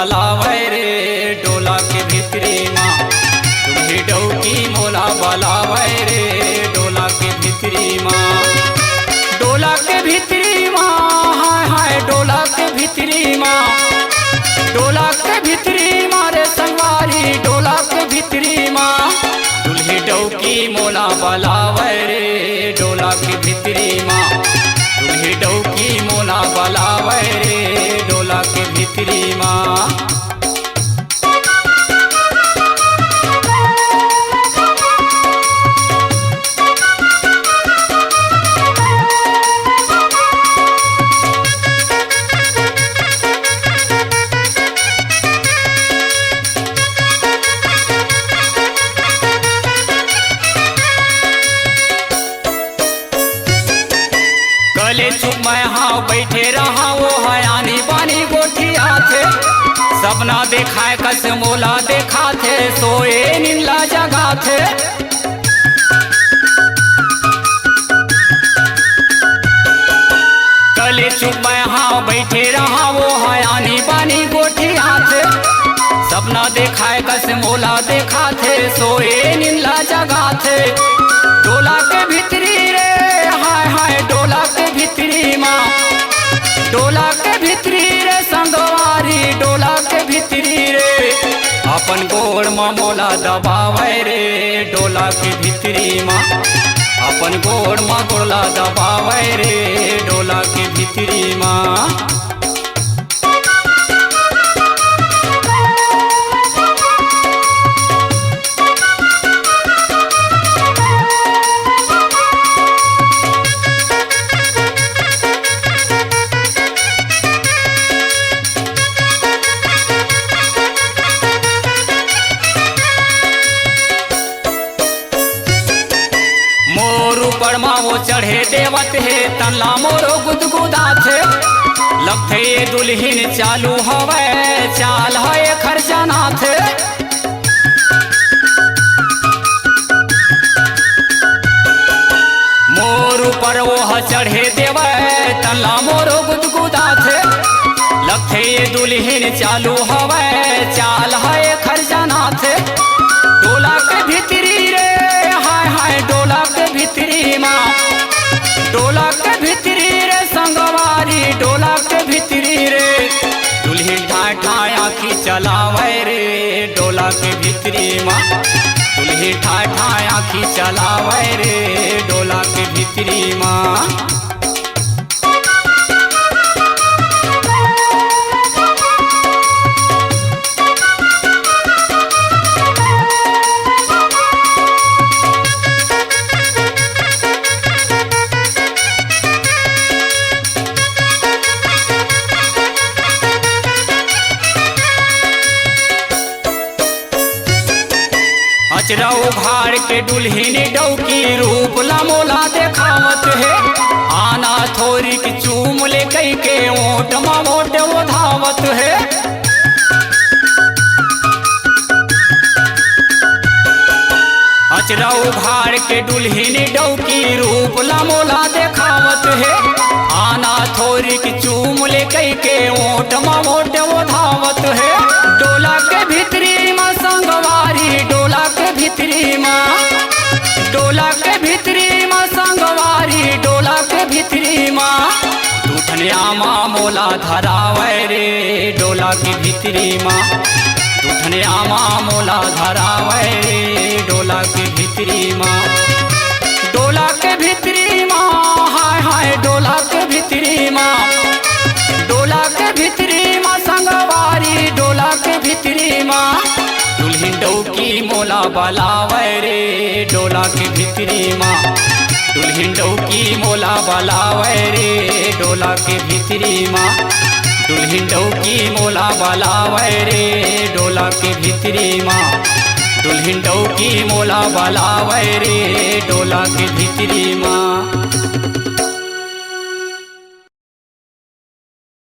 बलावे रे डोला के भितरी माँ। दुल्ही डौकी मोला बलावे रे डोला के भितरी माँ। डोला के भितरी माँ हाय हाय डोला के भितरी माँ। डोला के भितरी माँ रे संगवारी डोला के भितरी माँ। दुल्ही डौकी मोला बलावे रे डोला के भितरी माँ। दुल्ही डौकी मोला बलावे रे डोला के भितरी माँ। गले चुप मैं हाँ बैठे रहा वो है आनी बानी गोठिया थे। सपना देखाए कस मोला देखा थे सोए नीला जगा थे। गले चुप मैं हाँ बैठे रहा वो है आनी बानी गोठिया थे। सपना देखाए कस मोला देखा थे सोए नीला जगा थे। डोला के भितरी रे हाय हाय डोला के भितरी माँ। डोला के भितरी रे संगवारी डोला के भितरी रे। अपन गोड़ माँ मोला दबावे रे डोला के भितरी माँ। अपन गोड़ माँ गोला दबावे रे डोला के भितरी माँ। मोरू परमा वो चढ़े देवत है तनला मोरो गुदगुदा थे। लगते ये दुल्हिन चालू हवे चाल है खर्चाना थे। मोरू पर वो चढ़े देवे तनला मोरो गुदगुदा थे। लगते ये दुल्हिन चालू हवे चाल है खर्चाना थे। डोला के भितरी रे हाय हाय डोला के भितरी माँ। डोला के भितरी रे संगवारी डोला के भितरी रे। दुल्ही ठाय ठाय आँखी चलावे रे डोला के भितरी माँ। दुल्ही ठाय ठाय आँखी चलावे रे डोला के भितरी माँ। अचरा उघाड़ के दुल्हिन डौकी रूप ला मोला देखावत है। आना थोड़ी की चूम ले कई के ओट मा ओट वो धावत है। अचरा उघाड़ के दुल्हिन डौकी रूप ला मोला देखावत है। आना थोड़ी की चूम ले कई के ओट मा ओट वो धावत है। डोला के भितरी माँ संगवारी डोला के भितरी माँ। डोला के भितरी माँ संगवारी डोला के भितरी माँ। दूठनिया माँ मोला धरावे रे डोला के भितरी माँ। दूठनिया माँ मोला धरावे रे डोला के भितरी माँ। डोला के भितरी माँ हाय हाय डोला के भितरी माँ। डोला के भितरी माँ संगवारी डोला के भितरी माँ। दुल्हिन डौकी मोला बलावे रे डोला के भितरी माँ। दुल्हिन डौकी मोला बलावे रे डोला के भितरी माँ। दुल्हिन डौकी मोला बलावे रे डोला के भितरी माँ। दुल्हिन डौकी मोला बलावे रे डोला के भितरी माँ।